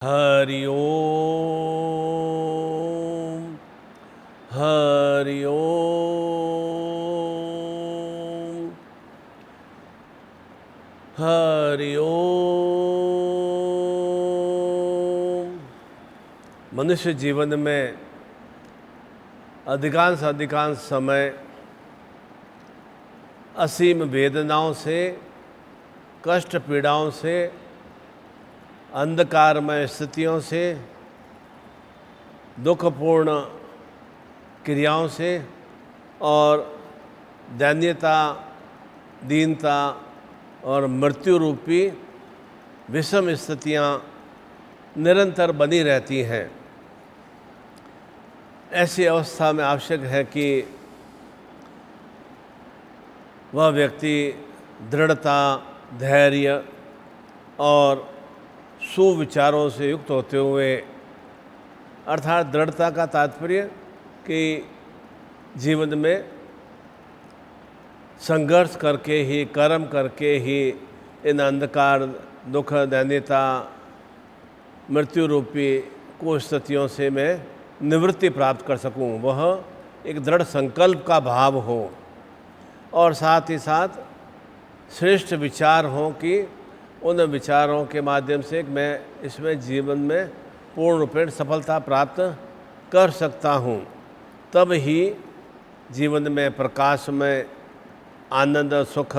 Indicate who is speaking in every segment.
Speaker 1: हरि ओम हरि ओम हरि ओम। मनुष्य जीवन में अधिकांश समय असीम वेदनाओं से, कष्ट पीड़ाओं से, अंधकारमय स्थितियों से, दुखपूर्ण क्रियाओं से और दैन्यता, दीनता और मृत्यु रूपी विषम स्थितियां निरंतर बनी रहती हैं। ऐसी अवस्था में आवश्यक है कि वह व्यक्ति दृढ़ता, धैर्य और सुविचारों से युक्त होते हुए, अर्थात दृढ़ता का तात्पर्य कि जीवन में संघर्ष करके ही, कर्म करके ही इन अंधकार, दुख, दैन्यता, मृत्यु रूपी कुस्थितियों से मैं निवृत्ति प्राप्त कर सकूं। वह एक दृढ़ संकल्प का भाव हो और साथ ही साथ श्रेष्ठ विचार हों कि उन विचारों के माध्यम से मैं इसमें जीवन में पूर्ण रूपेण सफलता प्राप्त कर सकता हूँ। तब ही जीवन में प्रकाशमय, आनंद, सुख,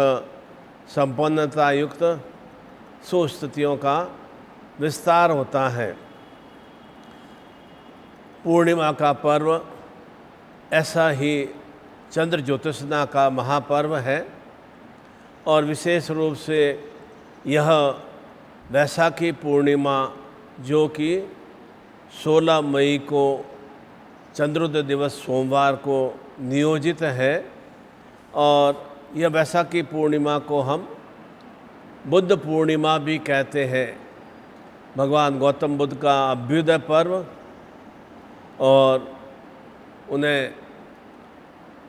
Speaker 1: संपन्नता युक्त सुस्थितियों का विस्तार होता है। पूर्णिमा का पर्व ऐसा ही चंद्र ज्योतिषना का महापर्व है और विशेष रूप से यह वैशाखी पूर्णिमा, जो कि 16 मई को चंद्रोदय दिवस सोमवार को नियोजित है, और यह वैशाखी पूर्णिमा को हम बुद्ध पूर्णिमा भी कहते हैं। भगवान गौतम बुद्ध का अभ्युदय पर्व और उन्हें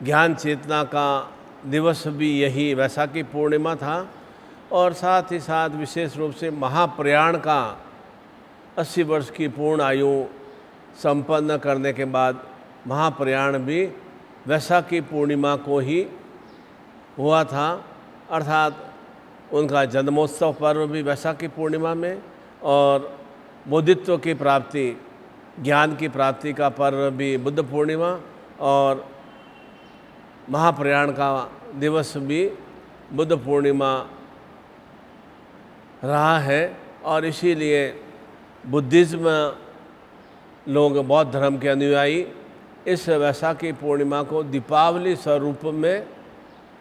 Speaker 1: ज्ञान चेतना का दिवस भी यही वैशाखी पूर्णिमा था। और साथ ही साथ विशेष रूप से महाप्रयाण का 80 वर्ष की पूर्ण आयु संपन्न करने के बाद महाप्रयाण भी वैशाखी पूर्णिमा को ही हुआ था, अर्थात उनका जन्मोत्सव पर्व भी वैशाखी पूर्णिमा में, और बुद्धित्व की प्राप्ति, ज्ञान की प्राप्ति का पर्व भी बुद्ध पूर्णिमा, और महाप्रयाण का दिवस भी बुद्ध पूर्णिमा रहा है। और इसीलिए बुद्धिज़्म लोग, बौद्ध धर्म के अनुयायी, इस वैशाखी पूर्णिमा को दीपावली स्वरूप में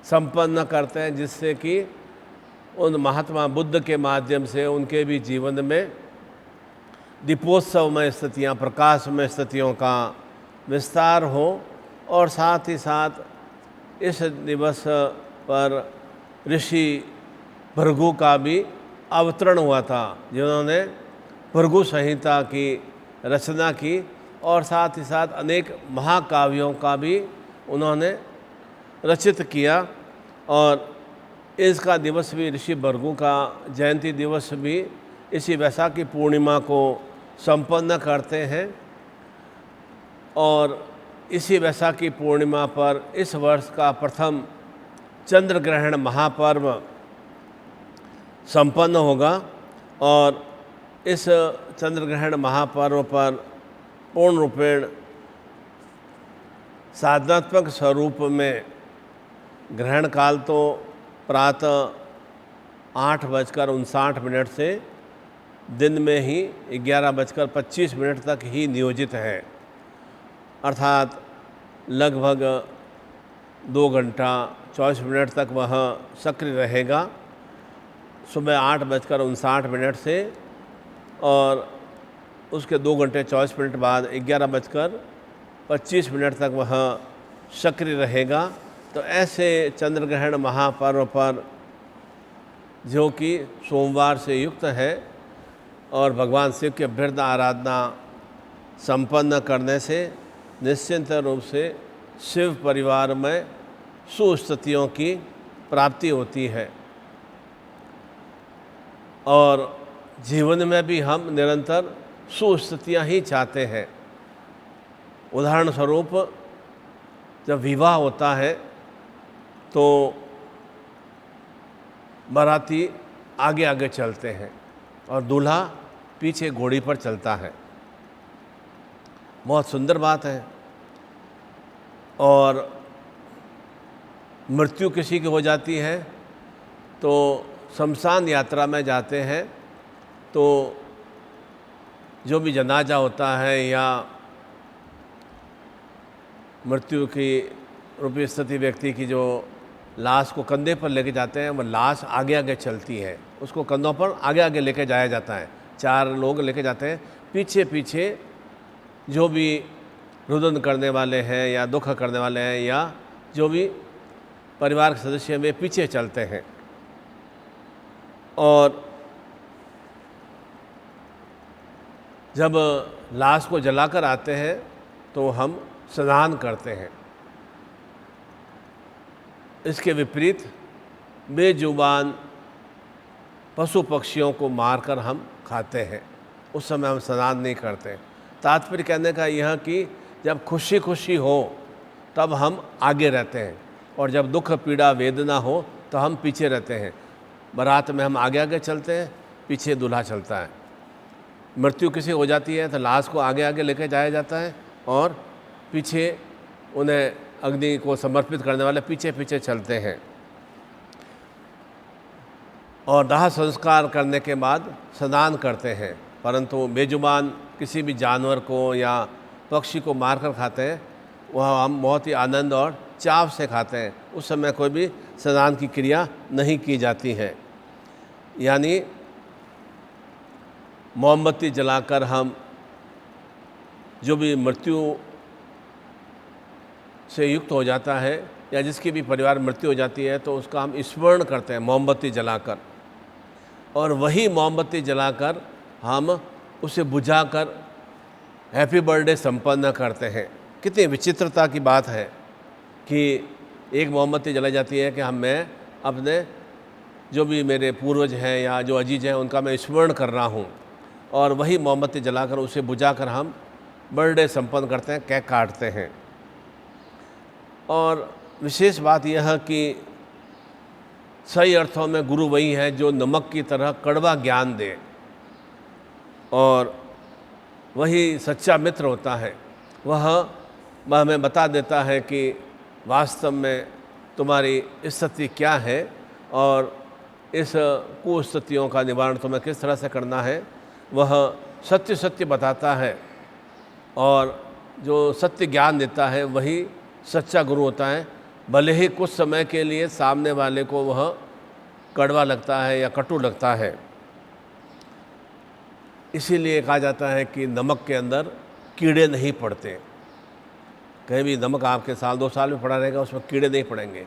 Speaker 1: संपन्न करते हैं, जिससे कि उन महात्मा बुद्ध के माध्यम से उनके भी जीवन में दीपोत्सवमय स्थितियाँ, प्रकाशमय स्थितियों का विस्तार हो। और साथ ही साथ इस दिवस पर ऋषि भृगु का भी अवतरण हुआ था, जिन्होंने भृगु संहिता की रचना की, और साथ ही साथ अनेक महाकाव्यों का भी उन्होंने रचित किया। और इसका दिवस भी, ऋषि भृगु का जयंती दिवस भी इसी वैशाखी पूर्णिमा को संपन्न करते हैं। और इसी वैशाखी पूर्णिमा पर इस वर्ष का प्रथम चंद्र ग्रहण महापर्व संपन्न होगा, और इस चंद्र ग्रहण महापर्व पर पूर्ण रूपेण साधनात्मक स्वरूप में ग्रहण काल तो प्रातः 8:59 से दिन में ही 11:25 तक ही नियोजित है, अर्थात लगभग 2 घंटा 24 मिनट तक वह सक्रिय रहेगा, सुबह 8:59 से, और उसके 2 घंटे 24 मिनट बाद 11:25 तक वह सक्रिय रहेगा। तो ऐसे चंद्र ग्रहण महापर्व पर, जो कि सोमवार से युक्त है, और भगवान शिव की अभ्यर्थ आराधना संपन्न करने से निश्चिंत रूप से शिव परिवार में सुस्थितियों की प्राप्ति होती है। और जीवन में भी हम निरंतर सुस्थितियाँ ही चाहते हैं। उदाहरण स्वरूप जब विवाह होता है तो बाराती आगे आगे चलते हैं और दूल्हा पीछे घोड़ी पर चलता है। बहुत सुंदर बात है। और मृत्यु किसी की हो जाती है तो शमशान यात्रा में जाते हैं, तो जो भी जनाजा होता है या मृत्यु की रूपी स्थिति व्यक्ति की जो लाश को कंधे पर लेके जाते हैं, वह लाश आगे आगे चलती है, उसको कंधों पर आगे आगे लेके जाया जाता है। 4 लोग लेके जाते हैं, पीछे पीछे जो भी रुदन करने वाले हैं या दुख करने वाले हैं या जो भी परिवार के सदस्य हैं वे पीछे चलते हैं। और जब लाश को जलाकर आते हैं तो हम स्नान करते हैं। इसके विपरीत बेजुबान पशु पक्षियों को मारकर हम खाते हैं, उस समय हम स्नान नहीं करते। तात्पर्य कहने का यह कि जब खुशी खुशी हो तब हम आगे रहते हैं और जब दुख पीड़ा वेदना हो तो हम पीछे रहते हैं। बारात में हम आगे आगे चलते हैं, पीछे दूल्हा चलता है। मृत्यु किसी हो जाती है तो लाश को आगे आगे लेकर जाया जाता है और पीछे उन्हें अग्नि को समर्पित करने वाले पीछे पीछे चलते हैं। और दाह संस्कार करने के बाद स्नान करते हैं। परंतु बेजुबान किसी भी जानवर को या पक्षी को मारकर खाते हैं, वह हम बहुत ही आनंद और चाव से खाते हैं। उस समय कोई भी स्नान की क्रिया नहीं की जाती है। यानी मोमबत्ती जलाकर हम जो भी मृत्यु से युक्त हो जाता है या जिसकी भी परिवार मृत्यु हो जाती है तो उसका हम स्मरण करते हैं मोमबत्ती जलाकर, और वही मोमबत्ती जलाकर हम उसे बुझाकर हैप्पी बर्थडे संपन्न करते हैं। कितनी विचित्रता की बात है कि एक मोमबत्ती जलाई जाती है कि मैं अपने जो भी मेरे पूर्वज हैं या जो अजीज हैं उनका मैं स्मरण कर रहा हूँ, और वही मोमबत्ती जलाकर उसे बुझाकर हम बर्थडे संपन्न करते हैं, केक काटते हैं। और विशेष बात यह है कि सही अर्थों में गुरु वही है जो नमक की तरह कड़वा ज्ञान दे, और वही सच्चा मित्र होता है। वह हमें बता देता है कि वास्तव में तुम्हारी स्थिति क्या है और इस कुस्थितियों का निवारण तुम्हें किस तरह से करना है। वह सत्य सत्य बताता है, और जो सत्य ज्ञान देता है वही सच्चा गुरु होता है। भले ही कुछ समय के लिए सामने वाले को वह कड़वा लगता है या कटु लगता है। इसीलिए कहा जाता है कि नमक के अंदर कीड़े नहीं पड़ते। कहीं भी नमक आपके साल 2 साल में पड़ा रहेगा, उसमें कीड़े नहीं पड़ेंगे,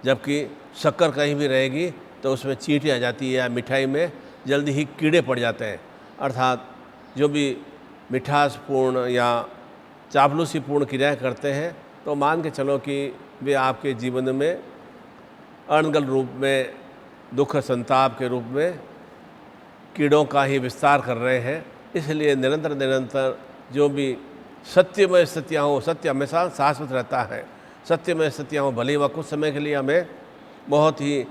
Speaker 1: जबकि शक्कर कहीं भी रहेगी तो उसमें चींटी आ जाती है या मिठाई में जल्दी ही कीड़े पड़ जाते हैं। अर्थात जो भी मिठासपूर्ण या चापलूसीपूर्ण क्रियाएँ करते हैं तो मान के चलो कि वे आपके जीवन में अणगल रूप में, दुख संताप के रूप में कीड़ों का ही विस्तार कर रहे हैं। इसलिए निरंतर निरंतर जो भी सत्यमय स्थितियाँ हो, सत्य हमेशा शाश्वत रहता है। सत्यमय स्थितियाँ हो, भले वह कुछ समय के लिए हमें बहुत ही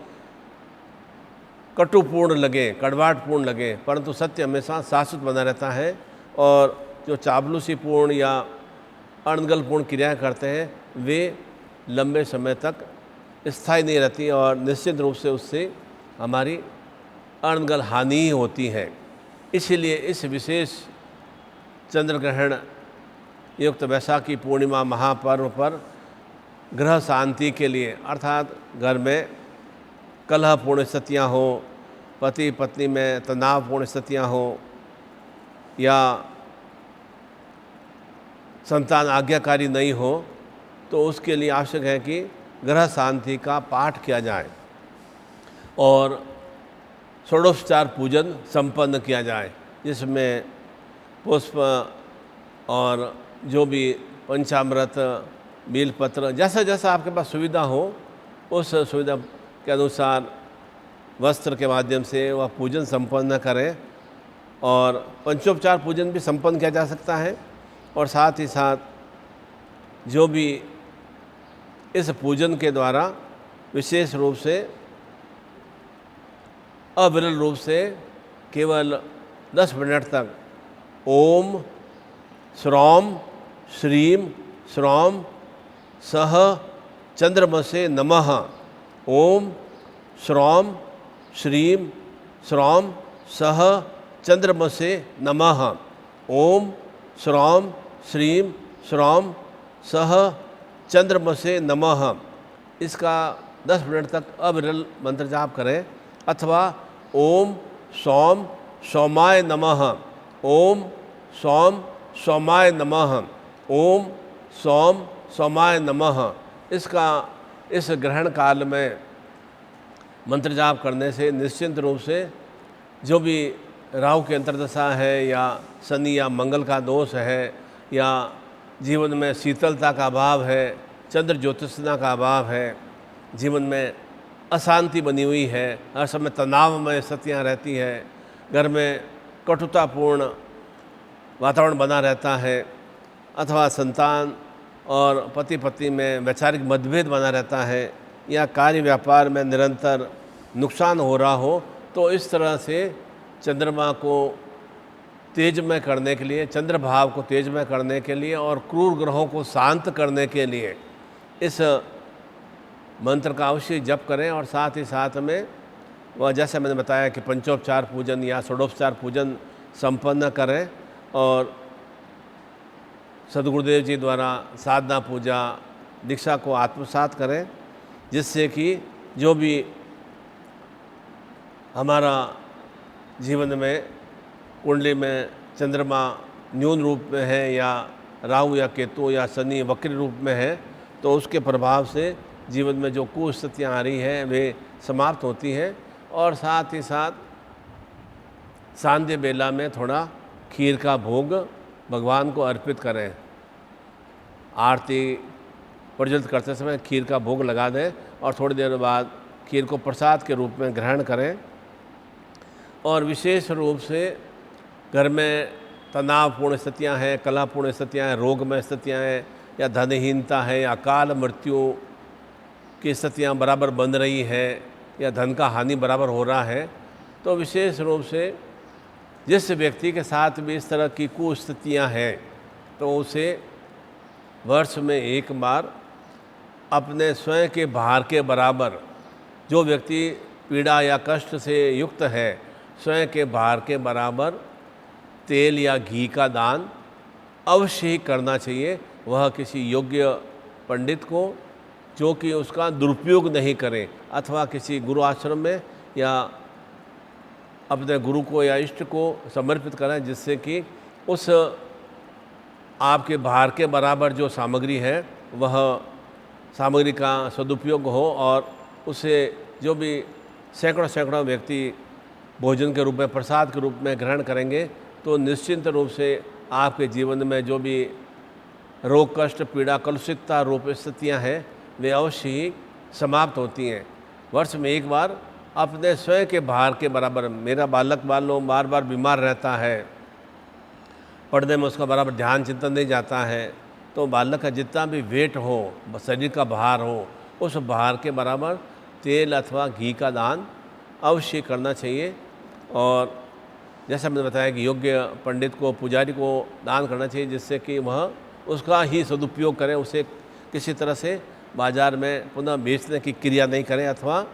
Speaker 1: कटुपूर्ण लगे, कड़वाहटपूर्ण लगे, परंतु सत्य हमेशा शाश्वत बना रहता है। और जो चापलूसीपूर्ण या अणगलपूर्ण क्रियाएँ करते हैं वे लंबे समय तक स्थायी नहीं रहती और निश्चित रूप से उससे हमारी अणगल हानि ही होती है। इसलिए इस विशेष चंद्र ग्रहण युक्त वैशाखी पूर्णिमा महापर्व पर ग्रह शांति के लिए, अर्थात घर में कलहपूर्ण स्थितियाँ हो, पति पत्नी में तनावपूर्ण स्थितियाँ हो या संतान आज्ञाकारी नहीं हो, तो उसके लिए आवश्यक है कि ग्रह शांति का पाठ किया जाए और षोडशोपचार पूजन संपन्न किया जाए, जिसमें पुष्प और जो भी पंचामृत, बेलपत्र, जैसा जैसा आपके पास सुविधा हो उस सुविधा के अनुसार वस्त्र के माध्यम से वह पूजन संपन्न करें और पंचोपचार पूजन भी संपन्न किया जा सकता है। और साथ ही साथ जो भी इस पूजन के द्वारा विशेष रूप से अविरल रूप से केवल 10 मिनट तक ओम श्रौम श्रीम श्रौम सह चंद्रमसे नमः, ओम श्रौम श्रीम श्रौम सह चंद्रमसे नमः, ओम श्रौम श्रीम श्रौम सह चंद्रमसे नमः, इसका 10 मिनट तक अविरल मंत्र जाप करें। अथवा ओम सौम सौमाय नमः, ओम सौम सौमाय नमः, ओम सौम सौमाय नमः, इसका इस ग्रहण काल में मंत्र जाप करने से निश्चिंत रूप से जो भी राहु की अंतर्दशा है या शनि या मंगल का दोष है या जीवन में शीतलता का अभाव है, चंद्र ज्योतिषना का अभाव है, जीवन में अशांति बनी हुई है, हर समय तनाव में स्थितियाँ रहती है, घर में कटुतापूर्ण वातावरण बना रहता है, अथवा संतान और पति पत्नी में वैचारिक मतभेद बना रहता है, या कार्य व्यापार में निरंतर नुकसान हो रहा हो, तो इस तरह से चंद्रमा को तेजमय करने के लिए, चंद्र भाव को तेजमय करने के लिए और क्रूर ग्रहों को शांत करने के लिए इस मंत्र का अवश्य जप करें। और साथ ही साथ में वह जैसे मैंने बताया कि पंचोपचार पूजन या षोडोपचार पूजन संपन्न करें और सद्गुरुदेव जी द्वारा साधना पूजा दीक्षा को आत्मसात करें, जिससे कि जो भी हमारा जीवन में कुंडली में चंद्रमा न्यून रूप में है या राहु या केतु या शनि वक्र रूप में है, तो उसके प्रभाव से जीवन में जो कुस्थितियाँ आ रही हैं वे समाप्त होती हैं। और साथ ही साथ सांध्य बेला में थोड़ा खीर का भोग भगवान को अर्पित करें। आरती प्रज्वलित करते समय खीर का भोग लगा दें और थोड़ी देर बाद खीर को प्रसाद के रूप में ग्रहण करें। और विशेष रूप से घर में तनावपूर्ण स्थितियाँ हैं, कलहपूर्ण स्थितियाँ हैं, रोगमय स्थितियाँ हैं, या धनहीनता है, या अकाल मृत्यु की स्थितियाँ बराबर बन रही है, या धन का हानि बराबर हो रहा है, तो विशेष रूप से जिस व्यक्ति के साथ भी इस तरह की कुस्थितियाँ हैं, तो उसे वर्ष में एक बार अपने स्वयं के भार के बराबर, जो व्यक्ति पीड़ा या कष्ट से युक्त है, स्वयं के भार के बराबर तेल या घी का दान अवश्य ही करना चाहिए। वह किसी योग्य पंडित को, जो कि उसका दुरुपयोग नहीं करे, अथवा किसी गुरु आश्रम में या अपने गुरु को या इष्ट को समर्पित करें, जिससे कि उस आपके भार के बराबर जो सामग्री है वह सामग्री का सदुपयोग हो और उसे जो भी सैकड़ों सैकड़ों व्यक्ति भोजन के रूप में, प्रसाद के रूप में ग्रहण करेंगे, तो निश्चिंत रूप से आपके जीवन में जो भी रोग कष्ट पीड़ा कलुषितता रूप स्थितियाँ हैं वे अवश्य ही समाप्त होती हैं। वर्ष में एक बार अपने स्वयं के भार के बराबर, मेरा बालक बार बार बीमार रहता है, पढ़ने में उसका बराबर ध्यान चिंतन नहीं जाता है, तो बालक का जितना भी वेट हो, शरीर का भार हो, उस भार के बराबर तेल अथवा घी का दान अवश्य करना चाहिए। और जैसा मैंने बताया कि योग्य पंडित को, पुजारी को दान करना चाहिए, जिससे कि वह उसका ही सदुपयोग करें, उसे किसी तरह से बाज़ार में पुनः बेचने की क्रिया नहीं करें, अथवा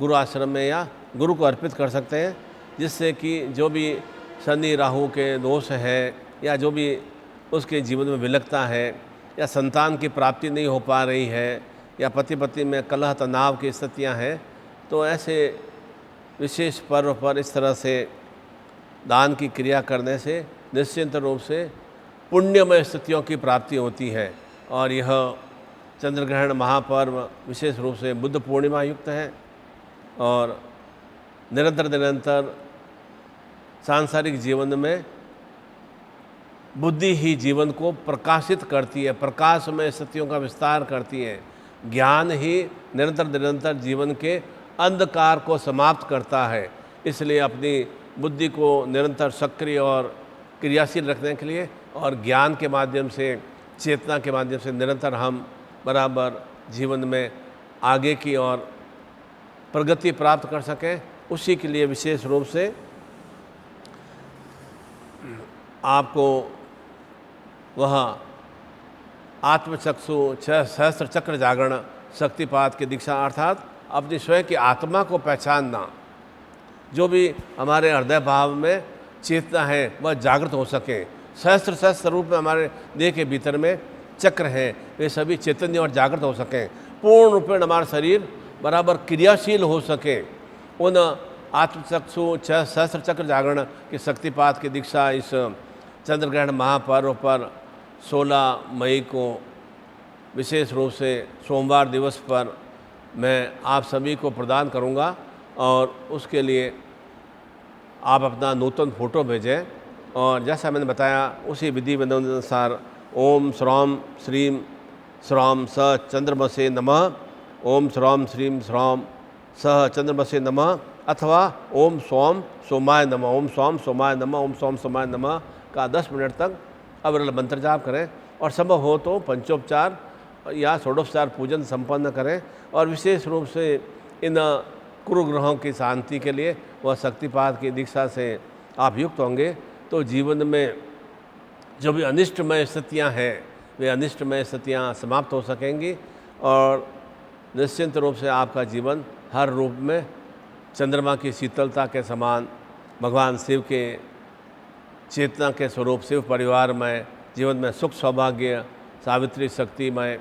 Speaker 1: गुरु आश्रम में या गुरु को अर्पित कर सकते हैं, जिससे कि जो भी शनि राहु के दोष है या जो भी उसके जीवन में विलकता है, या संतान की प्राप्ति नहीं हो पा रही है, या पति पत्नी में कलह तनाव की स्थितियाँ हैं, तो ऐसे विशेष पर्व पर इस तरह से दान की क्रिया करने से निश्चिंत रूप से पुण्यमय स्थितियों की प्राप्ति होती है। और यह चंद्रग्रहण महापर्व विशेष रूप से बुद्ध पूर्णिमा युक्त है और निरंतर सांसारिक जीवन में बुद्धि ही जीवन को प्रकाशित करती है, प्रकाशमय स्थितियों का विस्तार करती है। ज्ञान ही निरंतर जीवन के अंधकार को समाप्त करता है। इसलिए अपनी बुद्धि को निरंतर सक्रिय और क्रियाशील रखने के लिए और ज्ञान के माध्यम से, चेतना के माध्यम से निरंतर हम बराबर जीवन में आगे की ओर प्रगति प्राप्त कर सकें, उसी के लिए विशेष रूप से आपको वह आत्मचक्षु सहस्त्र चक्र जागरण शक्तिपात की दीक्षा अर्थात अपनी स्वयं की आत्मा को पहचानना, जो भी हमारे हृदय भाव में चेतना है वह जागृत हो सके। सहस्त्र सहस्त्र रूप में हमारे देह के भीतर में चक्र हैं, वे सभी चैतन्य और जागृत हो सकें, पूर्ण रूप में हमारा शरीर बराबर क्रियाशील हो सके। उन आत्मचक्षु सहस्त्र चक्र जागरण की शक्तिपात की दीक्षा इस चंद्रग्रहण महापर्व पर 16 मई को विशेष रूप से सोमवार दिवस पर मैं आप सभी को प्रदान करूंगा और उसके लिए आप अपना नूतन फ़ोटो भेजें और जैसा मैंने बताया उसी विधि अनुसार ओम श्रौम श्रीम श्रौम स चंद्रमसे नमः, ओम श्रौम श्रीम श्रौम स चंद्रमसे नमः अथवा ओम सोम सोमाय नमः, ओम सोम सोमाय नमः, ओम सोम सोमाय नमः का 10 मिनट तक अविरल मंत्र जाप करें और संभव हो तो पंचोपचार या षोडोपचार पूजन संपन्न करें। और विशेष रूप से इन कुरुग्रहों की शांति के लिए वह शक्तिपात की दीक्षा से आप युक्त होंगे तो जीवन में जो भी अनिष्टमय स्थितियाँ हैं वे अनिष्टमय स्थितियाँ समाप्त हो सकेंगी और निश्चिंत रूप से आपका जीवन हर रूप में चंद्रमा की शीतलता के समान भगवान शिव के चेतना के स्वरूप शिव परिवार में जीवन में सुख सौभाग्य सावित्री शक्तिमय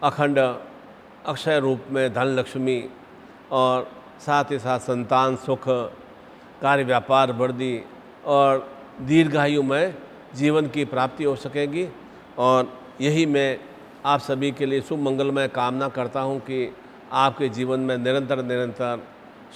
Speaker 1: अखंड अक्षय रूप में धन लक्ष्मी और साथ ही साथ संतान सुख, कार्य व्यापार वृद्धि और दीर्घायु में जीवन की प्राप्ति हो सकेगी। और यही मैं आप सभी के लिए शुभ मंगलमय कामना करता हूं कि आपके जीवन में निरंतर निरंतर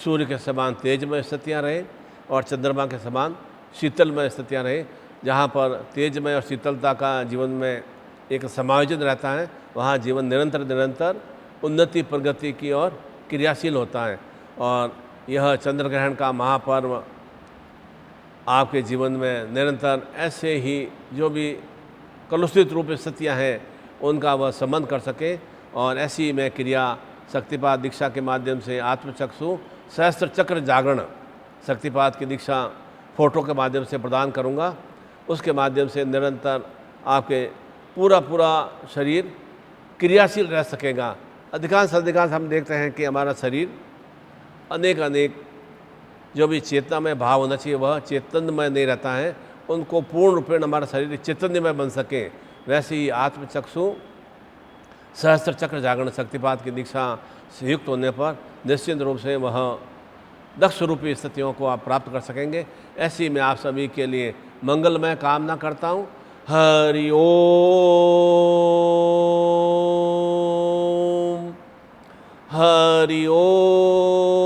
Speaker 1: सूर्य के समान तेजमय स्थितियाँ रहें और चंद्रमा के समान शीतलमय स्थितियाँ रहें। जहाँ पर तेजमय और शीतलता का जीवन में एक समायोजन रहता है वहाँ जीवन निरंतर निरंतर उन्नति प्रगति की ओर क्रियाशील होता है। और यह चंद्रग्रहण का महापर्व आपके जीवन में निरंतर ऐसे ही जो भी कलुषित रूप स्थितियाँ हैं उनका वह संबंध कर सके और ऐसी मैं क्रिया शक्तिपात दीक्षा के माध्यम से आत्मचक्षु सहस्त्र चक्र जागरण शक्तिपात की दीक्षा फ़ोटो के माध्यम से प्रदान करूँगा। उसके माध्यम से निरंतर आपके पूरा शरीर क्रियाशील रह सकेगा। अधिकांश हम देखते हैं कि हमारा शरीर अनेक जो भी चेतना में भाव होना चाहिए वह चैतन्यमय नहीं रहता है, उनको पूर्ण रूपेण हमारा शरीर चैतन्यमय बन सके। वैसे ही आत्मचक्षु सहस्त्र चक्र जागरण शक्तिपात की दीक्षा से युक्त होने पर निश्चित रूप से वह दक्ष रूपी स्थितियों को आप प्राप्त कर सकेंगे। ऐसी मैं आप सभी के लिए मंगलमय कामना करता हूँ। हरि ओम, हरि ओम।